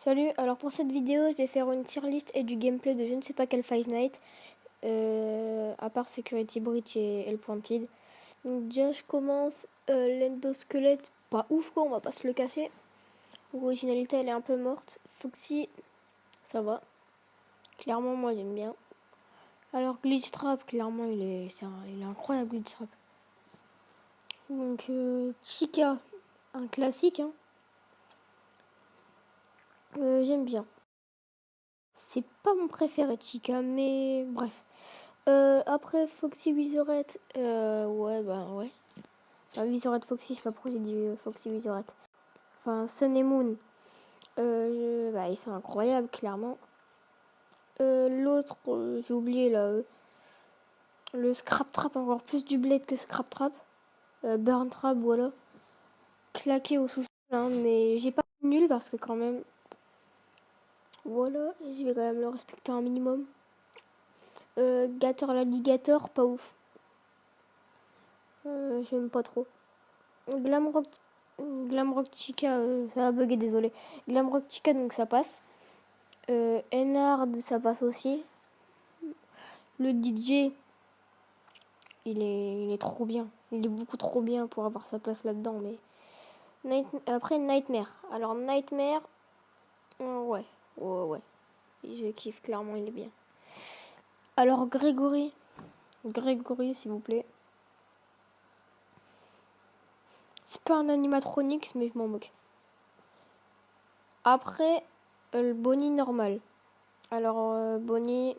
Salut, alors pour cette vidéo, je vais faire une tier list et du gameplay de je ne sais pas quel Five Nights, à part Security Breach et El Pointed. Donc déjà, je commence l'endosquelette, pas ouf quoi, on va pas se le cacher. L'originalité, elle est un peu morte. Foxy, ça va. Clairement, moi j'aime bien. Alors Glitch Trap, clairement, il est incroyable Glitch Trap. Donc Chica, un classique, hein. J'aime bien. C'est pas mon préféré Chica, mais bref. Après Foxy Wizorette, ouais, ouais. Enfin, Wizorette Foxy, je sais pas pourquoi j'ai dit Foxy Wizorette. Enfin, Sun et Moon, ils sont incroyables, clairement. L'autre, j'ai oublié là, le Scrap Trap, encore plus du blade que Scrap Trap. Burn Trap, voilà. Claqué au sous-sol, hein, mais j'ai pas nul parce que quand même, voilà, je vais quand même le respecter un minimum. Gator l'alligator, pas ouf. J'aime pas trop. Glamrock Chica, ça a bugué, désolé. Glamrock Chica, donc ça passe. Enhard, ça passe aussi. Le DJ, il est trop bien. Il est beaucoup trop bien pour avoir sa place là-dedans. Mais après, Nightmare. Alors, Nightmare, ouais. Je kiffe, clairement, il est bien. Alors, Grégory, s'il vous plaît. C'est pas un animatronics, mais je m'en moque. Après, le Bonnie normal. Alors, Bonnie,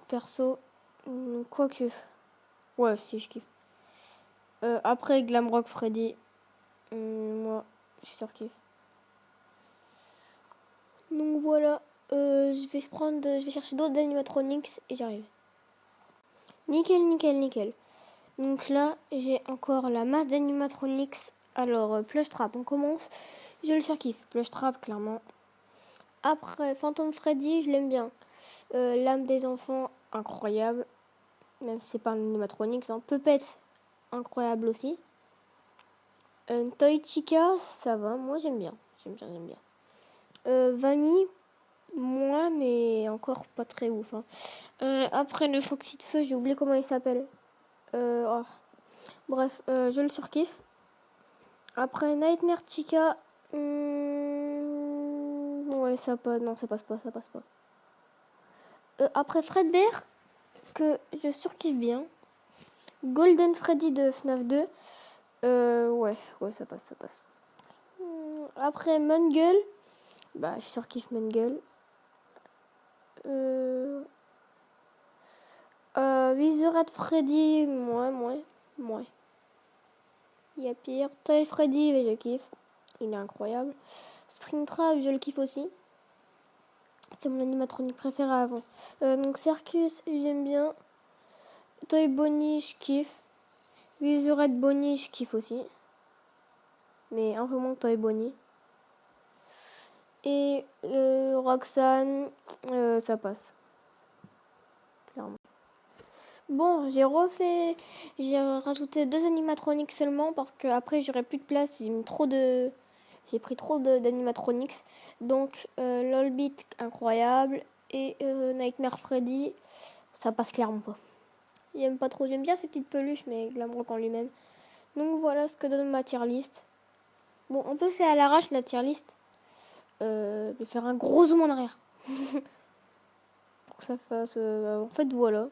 perso, quoique. Ouais, si, je kiffe. Après, Glamrock Freddy, moi, je suis surkiffe. Donc voilà, je vais chercher d'autres animatronics et j'arrive. Nickel. Donc là, j'ai encore la masse d'animatronics. Alors, Plush Trap, on commence. Je le surkiffe. Plush Trap, clairement. Après, Phantom Freddy, je l'aime bien. L'âme des enfants, incroyable. Même si c'est pas un animatronics. Hein. Puppet, incroyable aussi. Toy Chica, ça va. Moi, j'aime bien. Vanille, moins, mais encore pas très ouf. Hein. Après, le Foxy de Feu, j'ai oublié comment il s'appelle. Bref, je le surkiffe. Après, Nightmare Chica, ouais, ça passe. Non, ça passe pas. Après, Fredbear, que je surkiffe bien. Golden Freddy de FNAF 2. Ouais, ça passe. Après, Mungle, je surkiffe Mungle. Wizard Freddy, moi. Il y a pire. Toy Freddy, je kiffe. Il est incroyable. Springtrap, je le kiffe aussi. C'était mon animatronique préféré avant. Donc Circus, j'aime bien. Toy Bonnie, je kiffe. Wizard Bonnie, je kiffe aussi. Mais un peu moins que Toy Bonnie. Et Roxanne, ça passe. Clairement. Bon, j'ai rajouté 2 animatroniques seulement parce que après j'aurais plus de place. J'ai pris trop d'animatronics. Donc Lolbit, incroyable. Et Nightmare Freddy, ça passe clairement pas. J'aime pas trop. J'aime bien ces petites peluches, mais Glamrock en lui-même. Donc voilà ce que donne ma tier list. Bon, on peut faire à l'arrache la tier list. De faire un gros zoom en arrière. Pour que ça fasse... en fait, voilà.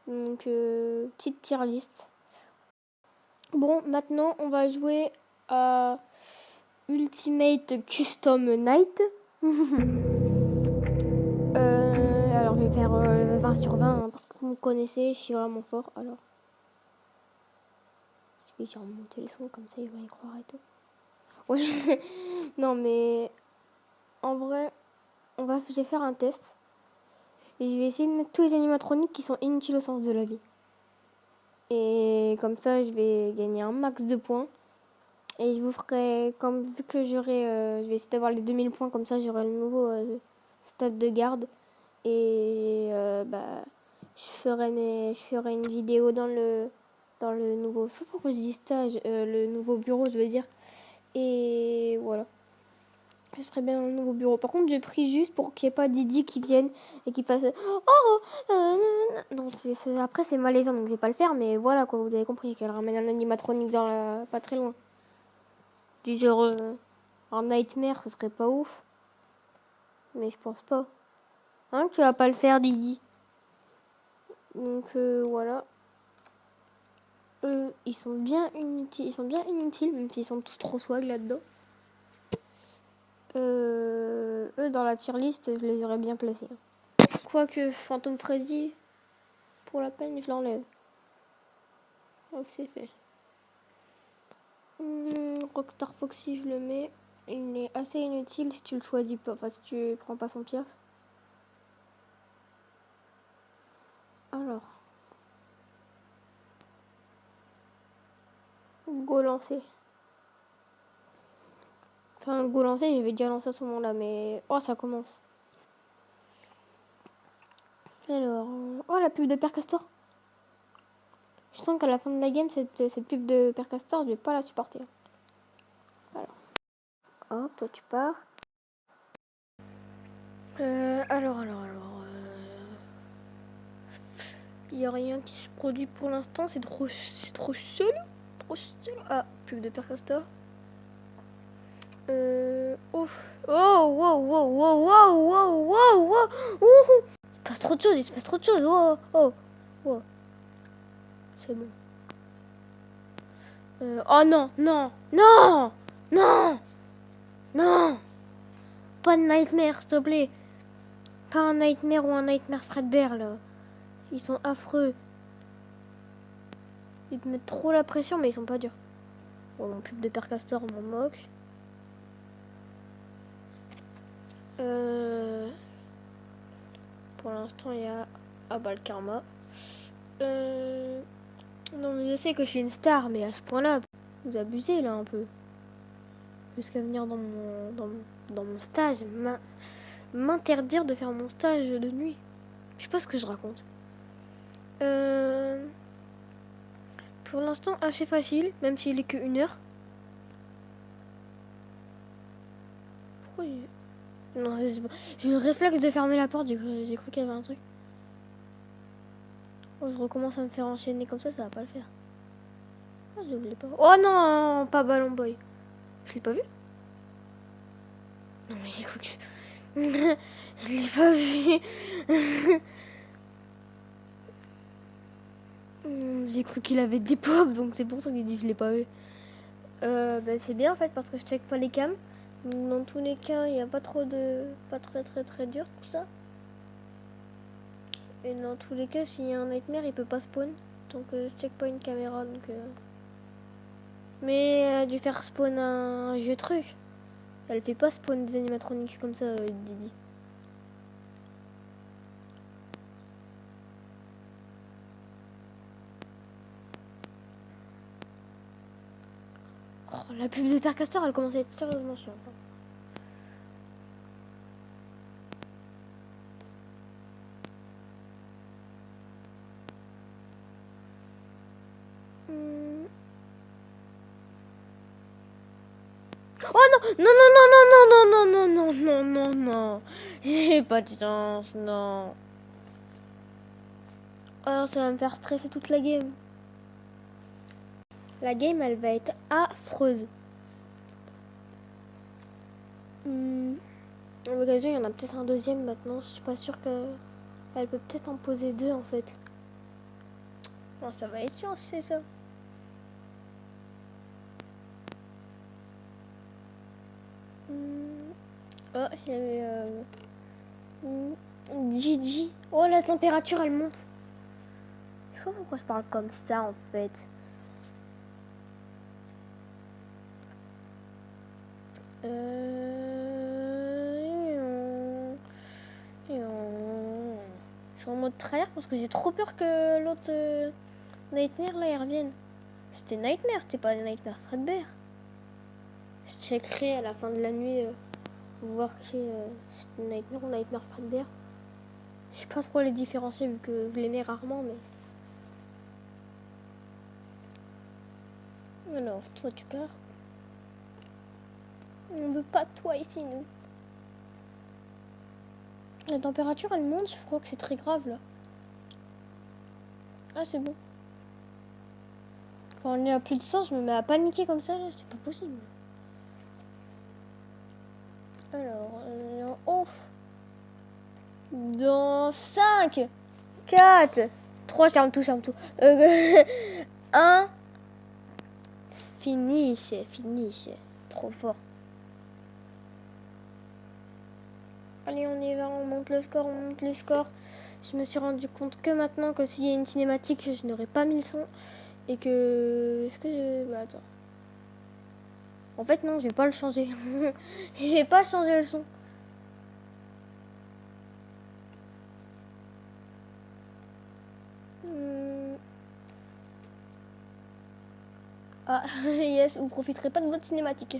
Donc, petite tier list. Bon, maintenant, on va jouer à Ultimate Custom Night. Alors, je vais faire 20 sur 20, hein, parce que vous me connaissez, je suis vraiment fort. Alors, je vais remonter le son, comme ça, il va y croire et tout. Ouais, non, mais en vrai, je vais faire un test. Et je vais essayer de mettre tous les animatroniques qui sont inutiles au sens de la vie. Et comme ça, je vais gagner un max de points. Et je vous ferai, vu que je vais essayer d'avoir les 2000 points, comme ça j'aurai le nouveau stade de garde. Et je ferai une vidéo dans le nouveau, je sais pas pourquoi je dis stage, le nouveau bureau, je veux dire. Et voilà. Ce serait bien un nouveau bureau. Par contre, j'ai pris juste pour qu'il n'y ait pas Didi qui vienne et qui fasse oh non, après c'est malaisant donc je vais pas le faire, mais voilà quoi, vous avez compris qu'elle ramène un animatronique dans la pas très loin. Du genre un nightmare, ce serait pas ouf. Mais je pense pas. Hein, tu vas pas le faire, Didi. Donc voilà. Ils sont bien inutiles, même s'ils sont tous trop swag là-dedans. Eux, dans la tier list, je les aurais bien placés. Quoique Phantom Freddy, pour la peine, je l'enlève. Donc c'est fait. Rockstar Foxy, je le mets. Il est assez inutile si tu le choisis pas. Enfin, si tu prends pas son piaf. Alors. Go lancer. Enfin, go lancer, j'avais déjà lancé à ce moment-là, mais... Oh, ça commence. Alors... Oh, la pub de Père Castor. Je sens qu'à la fin de la game, cette pub de Père Castor, je vais pas la supporter. Alors. Hop, toi tu pars. Alors. Il n'y a rien qui se produit pour l'instant, c'est trop seul. Ah, pub de Père Castor. Oh, wow. Il se passe trop de choses, Oh. C'est bon. Oh non. Pas de nightmare, s'il te plaît. Pas un nightmare ou un nightmare Fredbear, là. Ils sont affreux. Ils te mettent trop la pression, mais ils sont pas durs. Bon, mon pub de Père Castor, on m'en moque. Pour l'instant, il y a... Ah bah, le karma. Non, mais je sais que je suis une star, mais à ce point-là, vous abusez, là, un peu. Jusqu'à venir dans mon stage, m'interdire de faire mon stage de nuit. Je sais pas ce que je raconte. Pour l'instant, assez facile, même s'il est que 1 heure. Pourquoi Non, je sais pas. J'ai eu le réflexe de fermer la porte, j'ai cru qu'il y avait un truc. Oh, je recommence à me faire enchaîner comme ça va pas le faire. Ah, je l'ai pas. Oh non, pas Ballon Boy. Je l'ai pas vu. Non mais j'ai cru que... je l'ai pas vu. J'ai cru qu'il avait des pop, donc c'est pour ça que j'ai dit je l'ai pas vu. C'est bien en fait parce que je check pas les cams. Dans tous les cas, il n'y a pas trop de... Pas très dur tout ça. Et dans tous les cas, s'il y a un nightmare, il peut pas spawn. Donc je check pas une caméra. Donc, Mais elle a dû faire spawn un vieux truc. Elle fait pas spawn des animatronics comme ça, Didi. Oh, la pub de Père Castor, elle commence à être sérieusement chiante. Oh non. J'ai pas de chance, non. Alors ça va me faire stresser toute la game. La game, elle va être affreuse. À l'occasion, il y en a peut-être un deuxième maintenant. Je suis pas sûre qu'elle peut peut-être en poser 2 en fait. Bon, ça va être chiant si c'est ça. Oh, il y avait Gigi. Oh, la température, elle monte. Je sais pas pourquoi je parle comme ça en fait. Je suis en mode tryhard parce que j'ai trop peur que l'autre Nightmare là il revienne. C'était Nightmare, c'était pas Nightmare Fredbear. Je checkerai à la fin de la nuit voir qui c'était Nightmare ou Nightmare Fredbear. Je sais pas trop les différencier vu que je les mets rarement, mais. Alors, toi tu pars. On veut pas de toi ici, nous. La température, elle monte. Je crois que c'est très grave, là. Ah, c'est bon. Quand on est à plus de 100, je me mets à paniquer comme ça, là. C'est pas possible. Alors, oh. Dans 5, 4, 3, ferme tout. 1. Finish. Trop fort. Allez, on y va, on monte le score. Je me suis rendu compte que maintenant que s'il y a une cinématique, je n'aurais pas mis le son. Et que... Est-ce que je... Bah, attends. En fait, non, je vais pas le changer. Je vais pas changer le son. Ah, yes, vous profiterez pas de votre cinématique.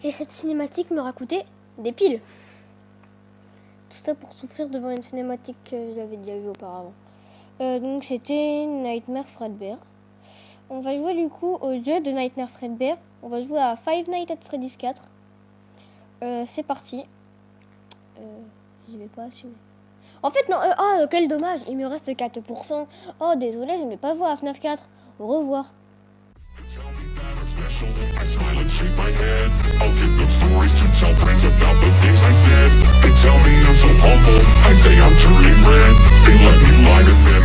Et cette cinématique m'aura coûté des piles. Tout ça pour souffrir devant une cinématique que j'avais déjà vue auparavant. Donc c'était Nightmare Fredbear. On va jouer du coup au jeu de Nightmare Fredbear. On va jouer à Five Nights at Freddy's 4. C'est parti. Je vais pas assumer. En fait non, oh quel dommage, il me reste 4%. Oh désolé, je ne vais pas voir à FNAF 4. Au revoir. I smile and shake my head. I'll give them stories to tell friends about the things I said. They tell me I'm so humble. I say I'm turning red. They let me lie to them.